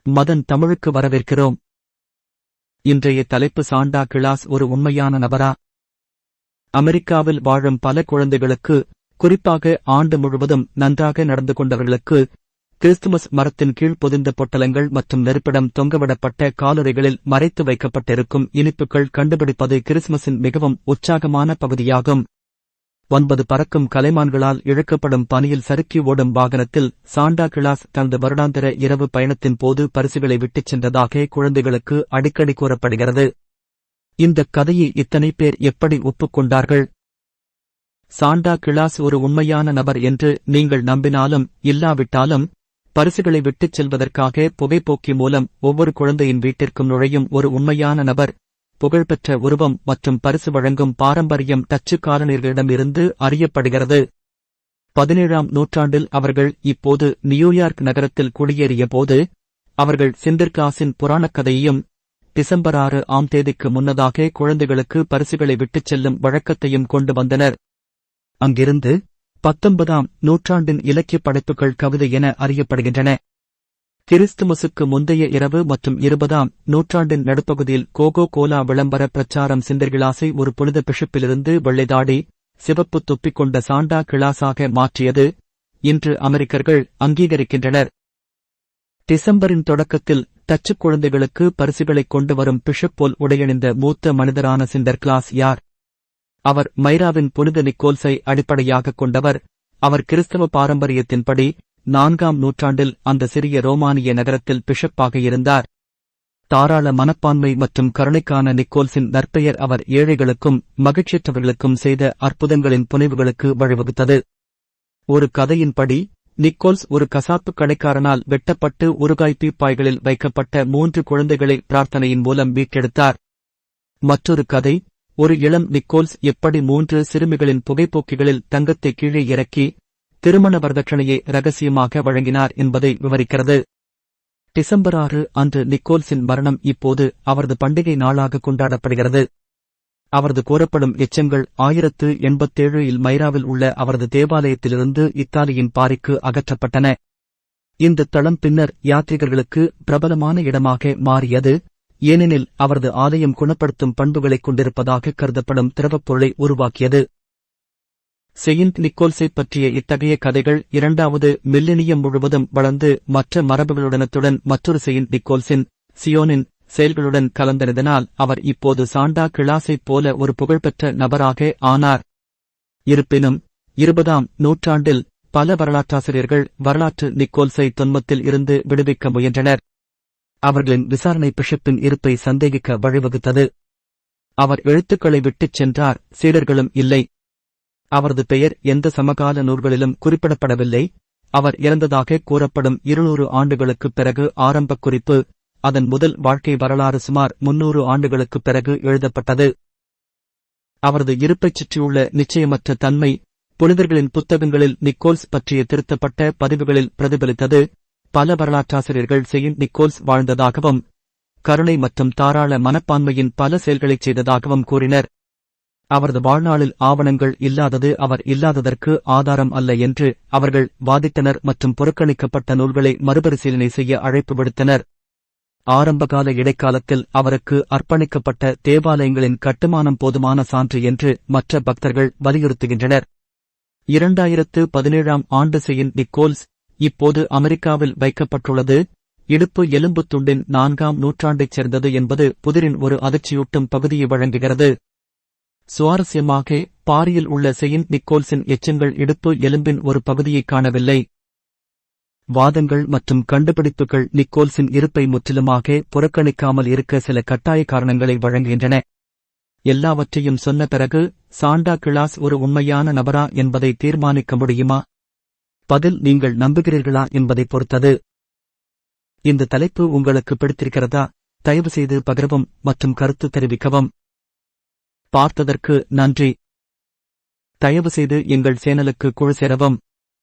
மதன் தமிழுக்கு வரவேற்கிறோம். இன்றைய தலைப்பு சாண்டா கிளாஸ் ஒரு உண்மையான நபரா? அமெரிக்காவில் வாழும் பல குழந்தைகளுக்கு, குறிப்பாக ஆண்டு முழுவதும் நன்றாக நடந்து கொண்டவர்களுக்கு, கிறிஸ்துமஸ் மரத்தின் கீழ் பொதிந்த பொட்டலங்கள் மற்றும் நெருப்பிடம் தொங்கவிடப்பட்ட காலுறைகளில் மறைத்து வைக்கப்பட்டிருக்கும் இனிப்புகள் கண்டுபிடிப்பது கிறிஸ்துமஸின் மிகவும் உற்சாகமான பகுதியாகும். 9 பறக்கும் கலைமான்களால் இழுக்கப்படும் பனியில் சறுக்கி ஓடும் வாகனத்தில் சாண்டா கிளாஸ் தனது வருடாந்திர இரவு பயணத்தின் போது பரிசுகளை விட்டுச் சென்றதாக குழந்தைகளுக்கு அடிக்கடி கூறப்படுகிறது. இந்த கதையை இத்தனை பேர் எப்படி ஒப்புக்கொண்டார்கள்? சாண்டா கிளாஸ் ஒரு உண்மையான நபர் என்று நீங்கள் நம்பினாலும் இல்லாவிட்டாலும், பரிசுகளை விட்டுச் செல்வதற்காக புகைப்போக்கி மூலம் ஒவ்வொரு குழந்தையின் வீட்டிற்கும் நுழையும் ஒரு உண்மையான நபர், புகழ்பெற்ற உருவம் மற்றும் பரிசு வழங்கும் பாரம்பரியம் டச்சு காலனியர்களிடமிருந்து அறியப்படுகிறது. 17ஆம் நூற்றாண்டில் அவர்கள் இப்போது நியூயார்க் நகரத்தில் குடியேறியபோது, அவர்கள் சிண்டர்கிளாஸின் புராணக்கதையையும் டிசம்பர் 6ஆம் தேதிக்கு முன்னதாக குழந்தைகளுக்கு பரிசுகளை விட்டுச் செல்லும் வழக்கத்தையும் கொண்டு வந்தனர். அங்கிருந்து 19ஆம் நூற்றாண்டின் இலக்கிய படைப்புகள் கவிதை என அறியப்படுகின்றன. கிறிஸ்துமஸுக்கு முந்தைய இரவு மற்றும் 20ஆம் நூற்றாண்டின் நடுப்பகுதியில் கோகோ கோலா விளம்பர பிரச்சாரம் சிண்டர்கிளாஸை ஒரு புனித பிஷப்பிலிருந்து வெள்ளைதாடி, சிவப்பு தொப்பி கொண்ட சாண்டா கிளாஸாக மாற்றியது. இன்று அமெரிக்கர்கள் அங்கீகரிக்கின்றனர். டிசம்பரின் தொடக்கத்தில் டச்சு குழந்தைகளுக்கு பரிசுகளைக் கொண்டு வரும் பிஷப் போல் உடையணிந்த மூத்த மனிதரான சிண்டர்கிளாஸ் யார்? அவர் மைராவின் புனித நிக்கோல்ஸை அடிப்படையாகக் கொண்டவர். அவர் கிறிஸ்தவ பாரம்பரியத்தின்படி 4ஆம் நூற்றாண்டில் அந்த சிறிய ரோமானிய நகரத்தில் பிஷப்பாக இருந்தார். தாராள மனப்பான்மை மற்றும் கருணைக்கான நிக்கோல்ஸின் நற்பெயர் அவர் ஏழைகளுக்கும் மகிழ்ச்சியற்றவர்களுக்கும் செய்த அற்புதங்களின் புனைவுகளுக்கு வழிவகுத்தது. ஒரு கதையின்படி, நிக்கோல்ஸ் ஒரு கசாப்பு கடைக்காரனால் வெட்டப்பட்டு உருகாய் பீப்பாய்களில் வைக்கப்பட்ட 3 குழந்தைகளை பிரார்த்தனையின் மூலம் மீட்டெடுத்தார். மற்றொரு கதை, ஒரு இளம் நிக்கோல்ஸ் எப்படி 3 சிறுமிகளின் புகைப்போக்கிகளில் தங்கத்தை கீழே இறக்கி திருமண வரதட்சணையை ரகசியமாக வழங்கினார் என்பதை விவரிக்கிறது. டிசம்பர் 6 அன்று நிக்கோல்ஸின் மரணம் இப்போது அவரது பண்டிகை நாளாக கொண்டாடப்படுகிறது. அவரது கோரப்படும் எச்சங்கள் 1087இல் மைராவில் உள்ள அவரது தேவாலயத்திலிருந்து இத்தாலியின் பாரிக்கு அகற்றப்பட்டன. இந்த தளம் பின்னர் யாத்ரீகர்களுக்கு பிரபலமான இடமாக மாறியது, ஏனெனில் அவரது ஆலயம் குணப்படுத்தும் பண்புகளைக் கொண்டிருப்பதாக கருதப்படும் திரவப் பொருளை உருவாக்கியது. செயின்ட் நிக்கோல்ஸைப் பற்றிய இத்தகைய கதைகள் 2வது மில்லினியம் முழுவதும் வளர்ந்து மற்ற மரபுகளுடனத்துடன் மற்றொரு செயின்ட் நிக்கோல்ஸின், சியோனின் செயல்களுடன் கலந்தனதனால் அவர் இப்போது சாண்டா கிளாஸைப் போல ஒரு புகழ்பெற்ற நபராக ஆனார். இருப்பினும் 20ஆம் நூற்றாண்டில் பல வரலாற்றாசிரியர்கள் வரலாற்று நிக்கோல்ஸை தொன்மத்தில் இருந்து விடுவிக்க முயன்றனர். அவர்களின் விசாரணை பிஷப்பின் இருப்பை சந்தேகிக்க வழிவகுத்தது. அவர் எழுத்துக்களை விட்டுச் சென்றார், சீடர்களும் இல்லை. அவரது பெயர் எந்த சமகால நூல்களிலும் குறிப்பிடப்படவில்லை. அவர் இறந்ததாக கூறப்படும் 200 ஆண்டுகளுக்குப் பிறகு ஆரம்பக் குறிப்பு, அதன் முதல் வாழ்க்கை வரலாறு சுமார் 300 ஆண்டுகளுக்குப் பிறகு எழுதப்பட்டது. அவரது இருப்பைச் சுற்றியுள்ள நிச்சயமற்ற தன்மை, புனிதர்களின் புத்தகங்களில் நிக்கோல்ஸ் பற்றிய திருத்தப்பட்ட பதிவுகளில் பிரதிபலித்தது. பல வரலாற்றாசிரியர்கள் செயின்ட் நிக்கோல்ஸ் வாழ்ந்ததாகவும், கருணை மற்றும் தாராள மனப்பான்மையின் பல செயல்களைச் செய்ததாகவும் கூறினர். அவரது வாழ்நாளில் ஆவணங்கள் இல்லாதது அவர் இல்லாததற்கு ஆதாரம் அல்ல என்று அவர்கள் வாதிட்டனர் மற்றும் புறக்கணிக்கப்பட்ட நூல்களை மறுபரிசீலனை செய்ய அழைப்பு விடுத்தனர். ஆரம்பகால இடைக்காலத்தில் அவருக்கு அர்ப்பணிக்கப்பட்ட தேவாலயங்களின் கட்டுமானம் போதுமான சான்று என்று மற்ற பக்தர்கள் வலியுறுத்துகின்றனர். 2017ஆம் ஆண்டு செயின்ட் நிக்கோல்ஸ் இப்போது அமெரிக்காவில் வைக்கப்பட்டுள்ளது. இடுப்பு எலும்புத் துண்டின் 4ஆம் நூற்றாண்டைச் சேர்ந்தது என்பது புதிரின் ஒரு அதிர்ச்சியூட்டும் பகுதியை வழங்குகிறது. சுவாரஸ்யமாக, பாரியில் உள்ள செயின்ட் நிக்கோல்ஸின் எச்சங்கள் இடுப்பு எலும்பின் ஒரு பகுதியைக் காணவில்லை. வாதங்கள் மற்றும் கண்டுபிடிப்புகள் நிக்கோல்ஸின் இருப்பை முற்றிலுமாக புறக்கணிக்காமல் இருக்க சில கட்டாய காரணங்களை வழங்குகின்றன. எல்லாவற்றையும் சொன்ன பிறகு, சாண்டா கிளாஸ் ஒரு உண்மையான நபரா என்பதை தீர்மானிக்க முடியுமா? பதில் நீங்கள் நம்புகிறீர்களா என்பதைப் பொறுத்தது. இந்த தலைப்பு உங்களுக்கு பிடித்திருக்கிறதா? தயவுசெய்து பகிரவும் மற்றும் கருத்து தெரிவிக்கவும். பார்த்ததற்கு நன்றி. தயவுசெய்து எங்கள் சேனலுக்கு குழு சேரவும்.